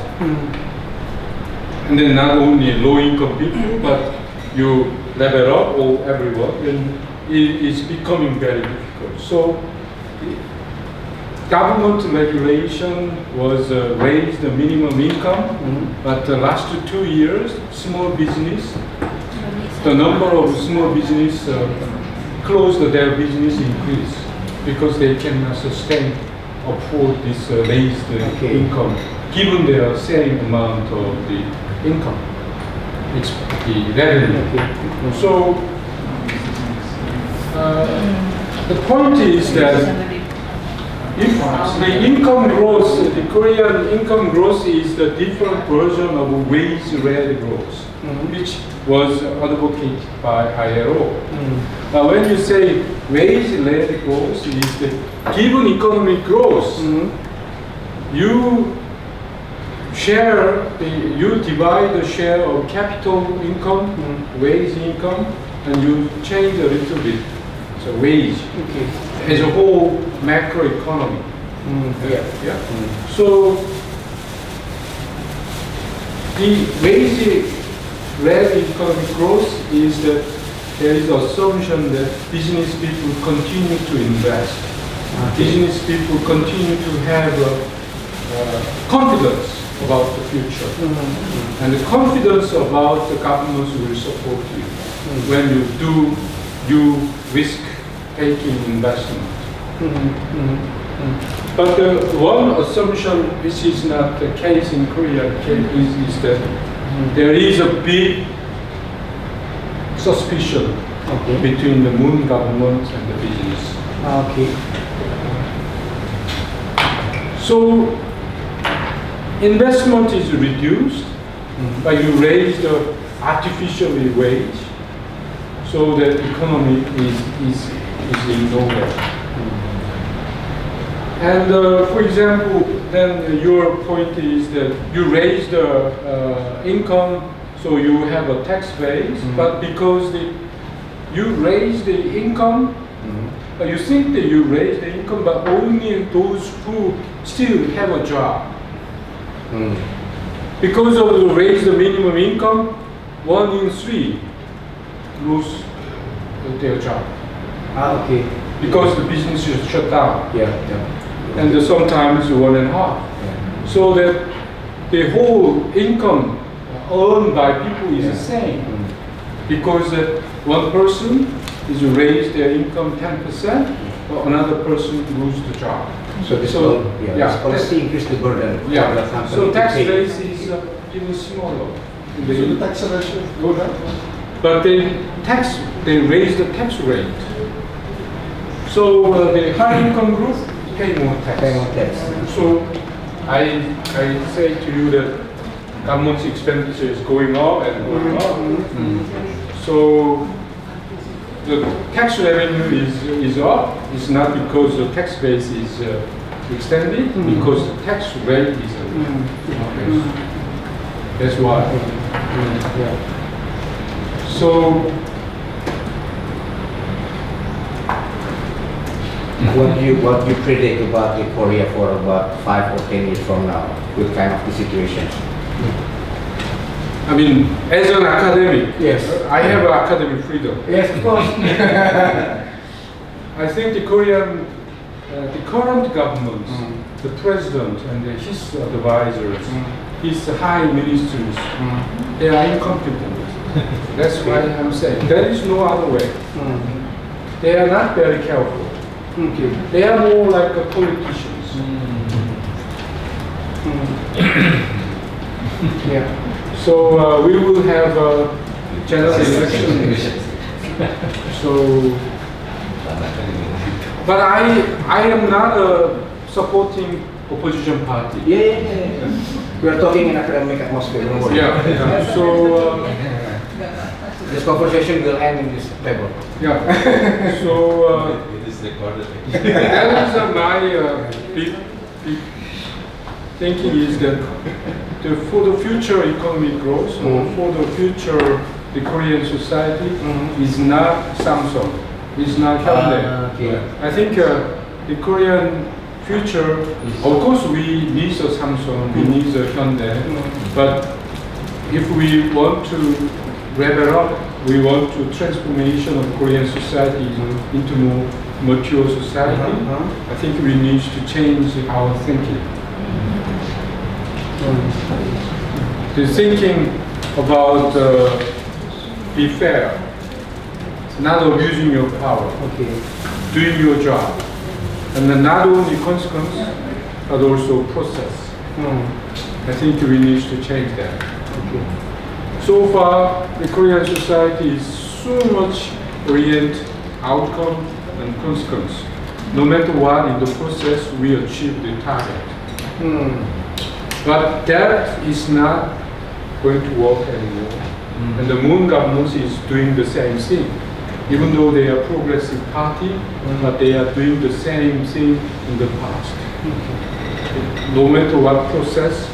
And then not only low-income people, but you level up all everyone, then it is becoming very difficult. So government regulation was raised the minimum income, but the last 2 years, small business, the number of small business closed their business increase because they cannot sustain afford this raised income, given their same amount of the income, the revenue. So the point is that if the income growth, the Korean income growth is the different version of wage-led growth, which was advocated by ILO. Now, when you say wage-led growth is the given economic growth, you divide the share of capital income, wage income, and you change a little bit. So wage as a whole macroeconomy. So the wage-led economic growth is that there is assumption that business people continue to invest. Business people continue to have confidence about the future. And the confidence about the governments will support you. When you risk taking investment. But one assumption which is not the case in Korea is that there is a big suspicion between the Moon government and the business. Okay. So investment is reduced, but you raise the artificially wage, so that economy is in nowhere. And for example, then your point is that you raise the income, so you have a tax base, but because you raise the income, you think that you raise the income, but only those who still have a job. Because of the raise the minimum income, 1 in 3 lose their job. Okay. Because the business is shut down. Yeah. And sometimes 1.5. Yeah. So that the whole income earned by people is the same. Because one person is raised their income 10%, but another person lose the job. So this policy increase the burden. for the company So to tax pay. base is even smaller. So the tax ratio go down? But they raise the tax rate. So the high income group pay more tax. Pay more tax. So I say to you that government's expenditure is going up and going up. So the tax revenue is up. It's not because the tax base is extended, because the tax rate is up. That's why. So What you predict about the Korea for about 5 or 10 years from now with kind of the situation? I mean, as an academic, Yes. I have academic freedom. Yes, of course. I think the current government, the president and his advisors, his high ministers, they are incompetent. That's why I'm saying there is no other way. They are not very careful. They are more like politicians. So we will have a general election. So, but I am not supporting opposition party. Yeah. We are talking in academic atmosphere. Don't worry. So This conversation will end in this table. So It is recorded. that is my big thinking is that for the future economic growth or for the future the Korean society is not Samsung, is not Hyundai. Okay. I think the Korean future, of course we need a Samsung, we need a Hyundai, but if we want to level up, we want to transformation of Korean society into more mature society. I think we need to change our thinking. The thinking about be fair, not abusing your power, doing your job, and then not only consequence but also process. I think we need to change that. So far, the Korean society is so much oriented outcome and consequence. No matter what, in the process, we achieve the target. But that is not going to work anymore. And the Moon government is doing the same thing. Even though they are progressive party, but they are doing the same thing in the past. No matter what process,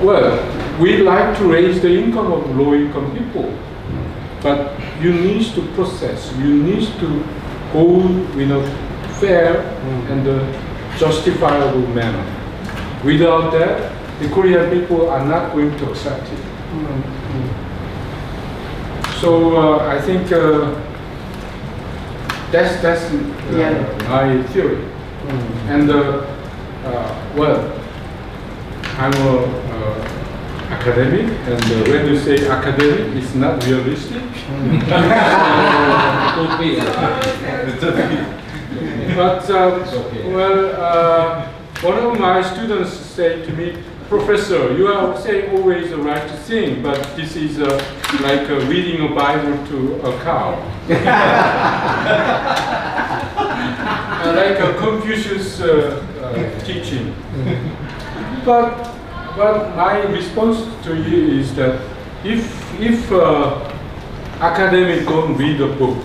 well, we like to raise the income of low-income people, but you need to process, you need to go in a fair and justifiable manner. Without that, the Korean people are not going to accept it. So I think that's my theory. And well, I'm a academic, and when you say academic, it's not realistic. Could be. But okay. well, one of my students said to me, "Professor, you are saying always the right thing, but this is like reading a Bible to a cow." Like a Confucius teaching. But my response to you is that if academic don't read a book,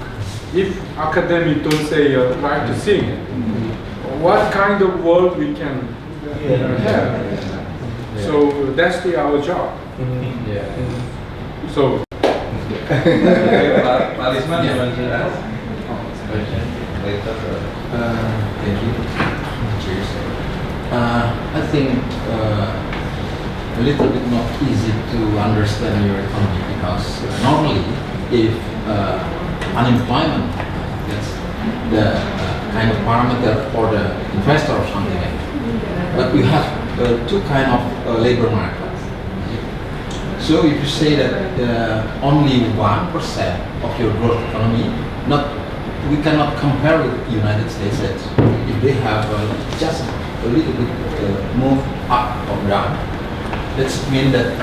if academic don't say right thing, what kind of world we can have? So that's our job. Yeah. So. Pak Lisman, you want to ask? Later. Thank you. Cheers. I think a little bit not easy to understand your economy because normally if unemployment is the kind of parameter for the investor or something like that. But we have two kind of labor market. So if you say that only 1% of your growth economy, we cannot compare with the United States that if they have just a little bit move up or down, that means that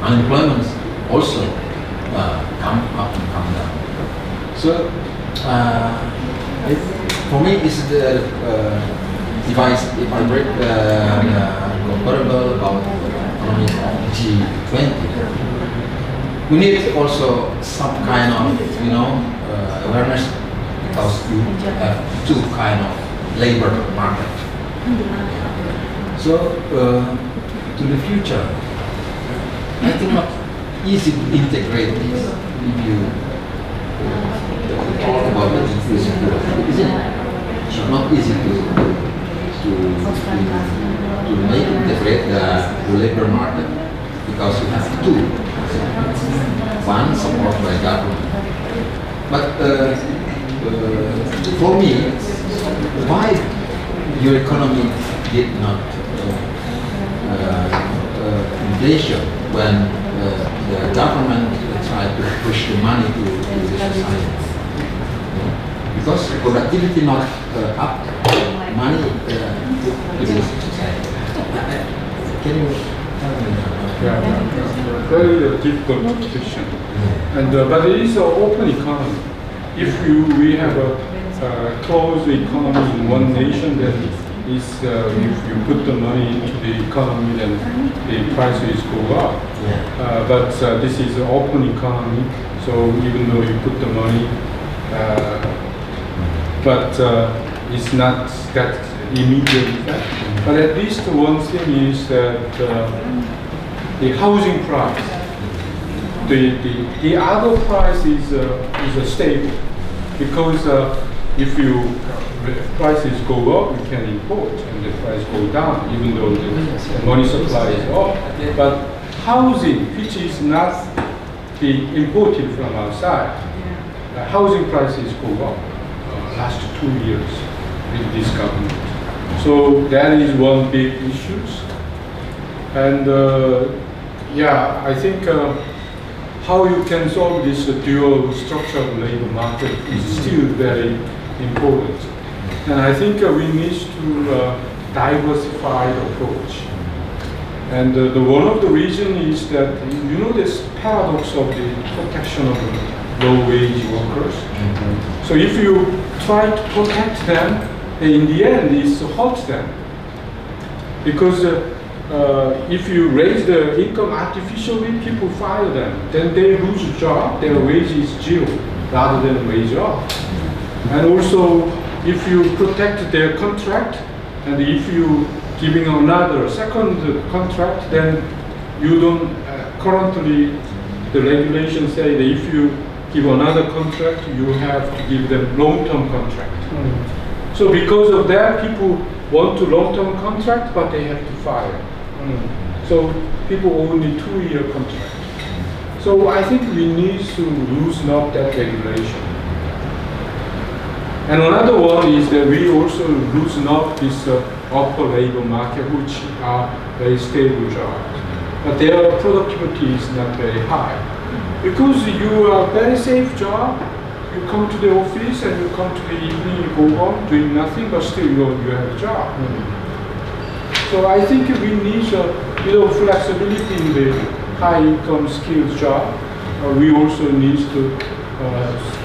unemployment also come up and come down. So for me, it's the device. If I break comparable about economy of G20, we need also some kind of awareness because you have two kind of labor market. So to the future, I think not easy to integrate this if you talk about the inclusive growth. It's not easy to make integrate the labor market because you have two. One supported by government. But for me, why your economy did not inflation when the government tried to push the money to the society? Because productivity not up, money to the society. Can you tell me that? Yeah. Very difficult question. And but it is an open economy. If we have a closed economy in one nation, then is if you put the money into the economy, then the prices go up. But this is an open economy, so even though you put the money, but it's not that immediate effect. But at least one thing is that the housing price, the other price is stable, because if prices go up, you can import, and the price go down, even though the money supply is up. But housing, which is not the imported from outside, housing prices go up last 2 years with this government. So that is one big issue. And yeah, I think how you can solve this dual structure of labor market is still very important. And I think we need to diversify the approach. And one of the reasons is that, you know, this paradox of the protection of the low-wage workers. So if you try to protect them, in the end, it hurts them. Because if you raise the income artificially, people fire them. Then they lose a job, their wage is zero rather than wage up. And also, if you protect their contract, and if you giving another second contract, then you don't, currently the regulations say that if you give another contract, you have to give them long-term contract. So because of that, people want to long-term contract, but they have to fire. So people only 2-year contract. So I think we need to loosen up that regulation. And another one is that we also loosen up this upper labor market, which are very stable jobs. But their productivity is not very high. Because you are very safe job, you come to the office and you come to the evening, you go home doing nothing, but still you have a job. So I think we need a bit of flexibility in the high income skills job. We also need to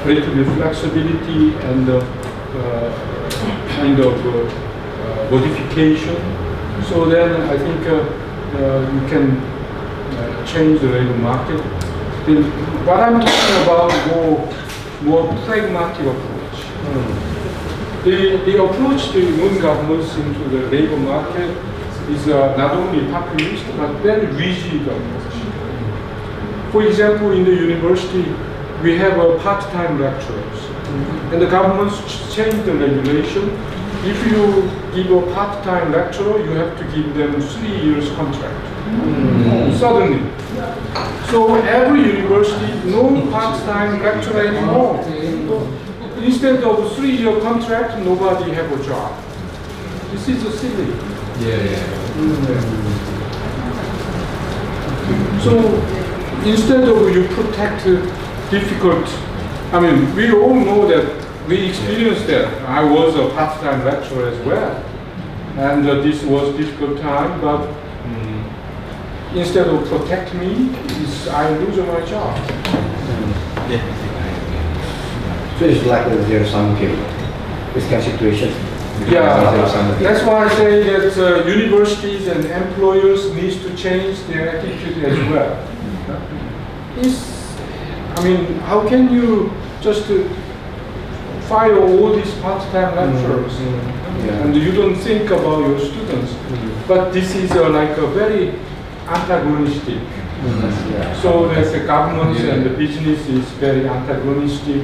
little bit flexibility and kind of modification. So then I think you can change the labor market. What I'm talking about more pragmatic approach. The approach the Moon governments into the labor market is not only populist but very rigid approach. For example, in the university, we have part-time lecturers, and the governments changed the regulation. If you give a part-time lecturer, you have to give them 3 years contract. Suddenly. So every university, no part-time lecturer anymore. Instead of 3-year contract, nobody have a job. This is silly. So instead of you protect difficult, I mean, we all know that we experienced that. I was a part-time lecturer as well, and this was difficult time. But instead of protect me, I lose my job. So it's like there's some this kind of situation. Yeah, that's why I say that universities and employers need to change their attitude as well. I mean, how can you just fire all these part-time lecturers and you don't think about your students? But this is like a very antagonistic. So there's the governments and the business is very antagonistic.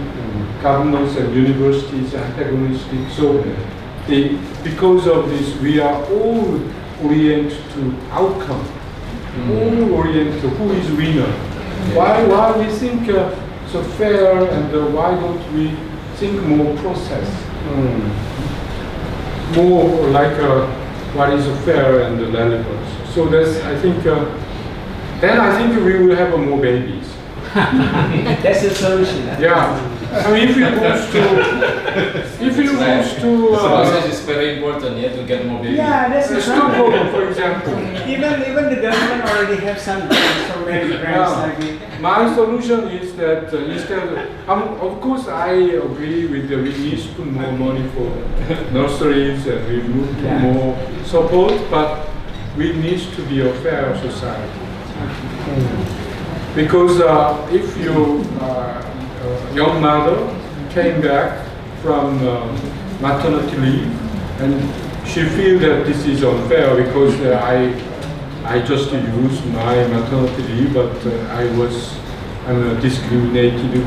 Governments and universities antagonistic. So because of this, we are all oriented to outcome. All oriented to who is winner. Why we think so fair, and why don't we think more process? More like what is fair and relevant. So that's, I think, then I think we will have more babies. That's the solution. Yeah. I mean, if it goes to, Process is very important, to get more babies. Yeah, that's the Stockholm, for example. Even the government already have some grants for many grants like it. My solution is that instead, of course, I agree with we need to put more money for nurseries and we need to more support, but we need to be a fair society. Because if you young mother came back from maternity leave and she feels that this is unfair because I just used my maternity leave, but I'm discriminated.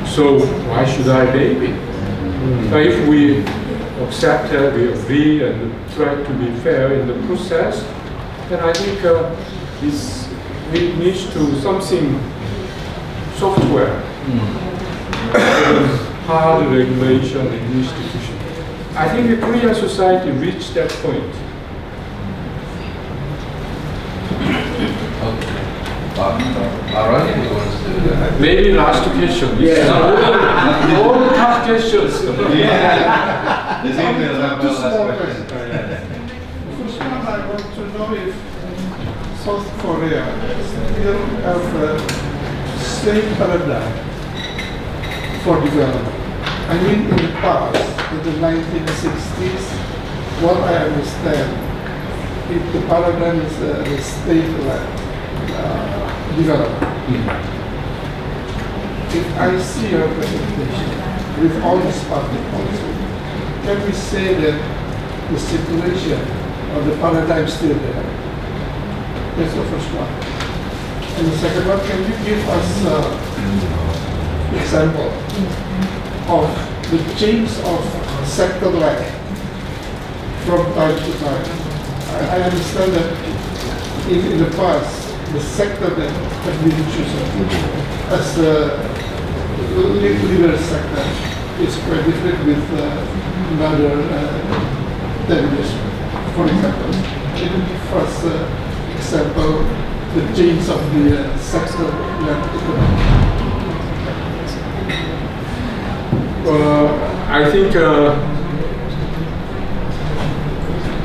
So why should I baby? But if we accept that, we agree and try to be fair in the process, then I think this needs to something software, hard regulation and institution. I think the Korean society reached that point. Aaron, you want to do that? Maybe last question. All tough questions. The same will have one last question. First one, I want to know if South Korea still have the same paradigm for development. I mean, in the past, in the 1960s, what I understand, if the paradigm is the state-led development. If I see your presentation with all this public policy, can we say that the situation or the paradigm is still there? That's the first one. And the second one, can you give us example of the change of sector lag from time to time? I understand that in the past, the sector that has been chosen as the leader sector is quite different with another 10 years. For example, can you give us example the change of the sector economy? I think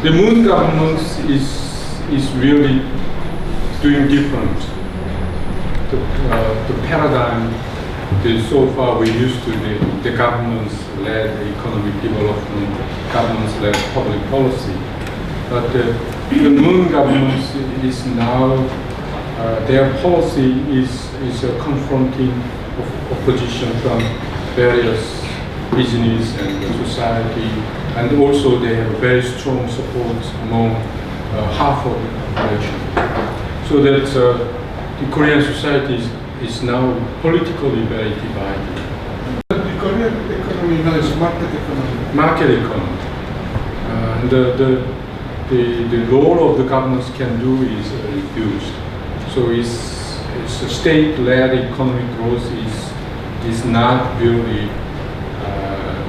the Moon government is really doing different. The paradigm that so far we used to the governments-led economic development, governments-led public policy. But the Moon government is now, their policy is confronting opposition from various business and society, and also they have very strong support among half of the population. So that the Korean society is now politically very divided. The Korean economy now is market economy. Market economy. The role of the governments can do is reduced. So it's a state-led economic growth is not really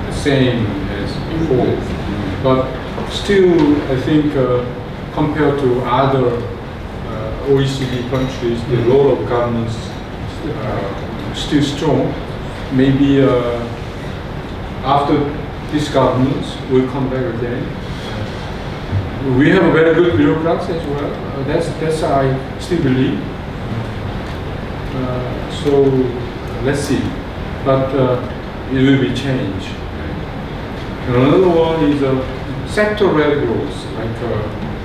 the same as before. But still, I think compared to other OECD countries, the role of governments still strong. Maybe after this government will come back again. We have very good bureaucrats as well. That's I still believe. So let's see. But it will be changed. And another one is sector-led growth. Like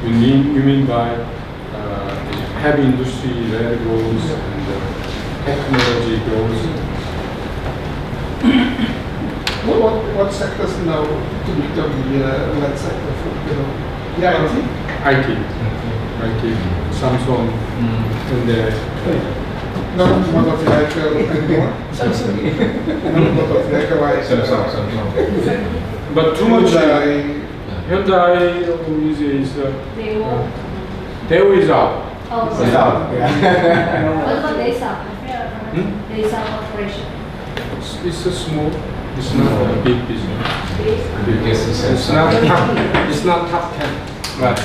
you mean by heavy industry-led growth and technology growth. What sectors now to become the lead sector for the IT? IT, Samsung, and No motor vehicle anymore? No motor vehicle but too much. Hyundai is Daewoo is out. Oh, It's out, yeah. what about Daesung? Daesung operation. It's a small. It's not a big business. Because It's not top 10. Right.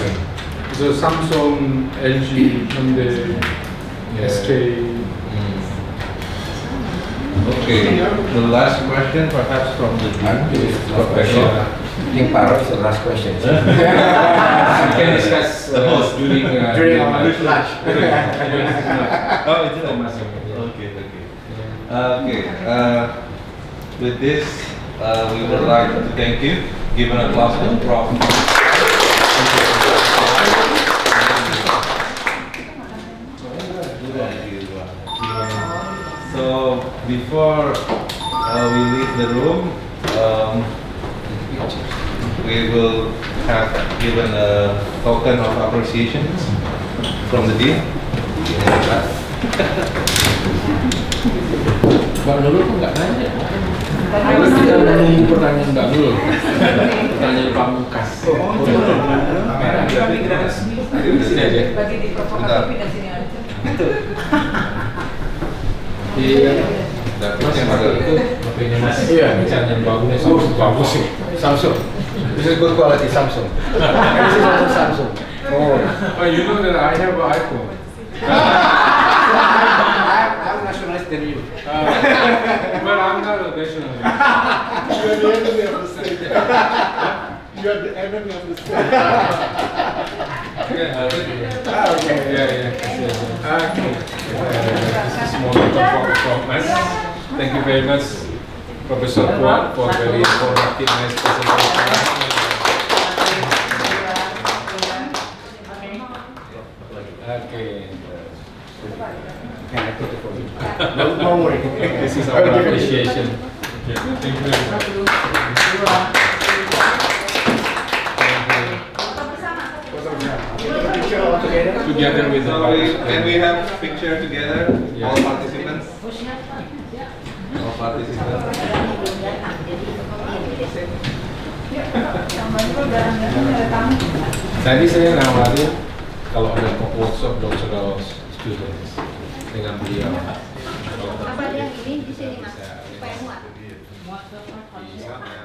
The Samsung, LG, Hyundai, SK. Okay, the last question perhaps from the professional. I think Paro is the last question. We can discuss during our lunch. Oh, it's okay. Okay. With this, we would like to thank you. Give an applause to Prof. So before we leave the room, we will have given a token of appreciation from the dean. Mbak Nurul kok nggak nanya? Kita menunggu pertanyaan Mbak Nurul. Pertanyaan pamungkas. Merah. Sini aja. Bagi di provokator pindah sini aja. Iya. Mas itu HP-nya Mas. Iya. Pertanyaan bagusnya bagus sih. Samsung. This is good quality Samsung. This is also Samsung. Oh, you know that I have an iPhone. I'm nationalist than you. But I'm not a nationalist. You are the enemy of the state. You are the enemy of the state. Okay. Okay. Small note from us. Thank you very much, Professor Kwon, for very informative, nice presentation. Okay. No worry. This is our appreciation. Thank you very much. Together with So can we have picture together, Yeah. all participants? All participants. Tadi saya nawarin kalau ada workshop doctoral students dengan beliau. Apa yang ini di sini mas? Supaya muat. Bisa.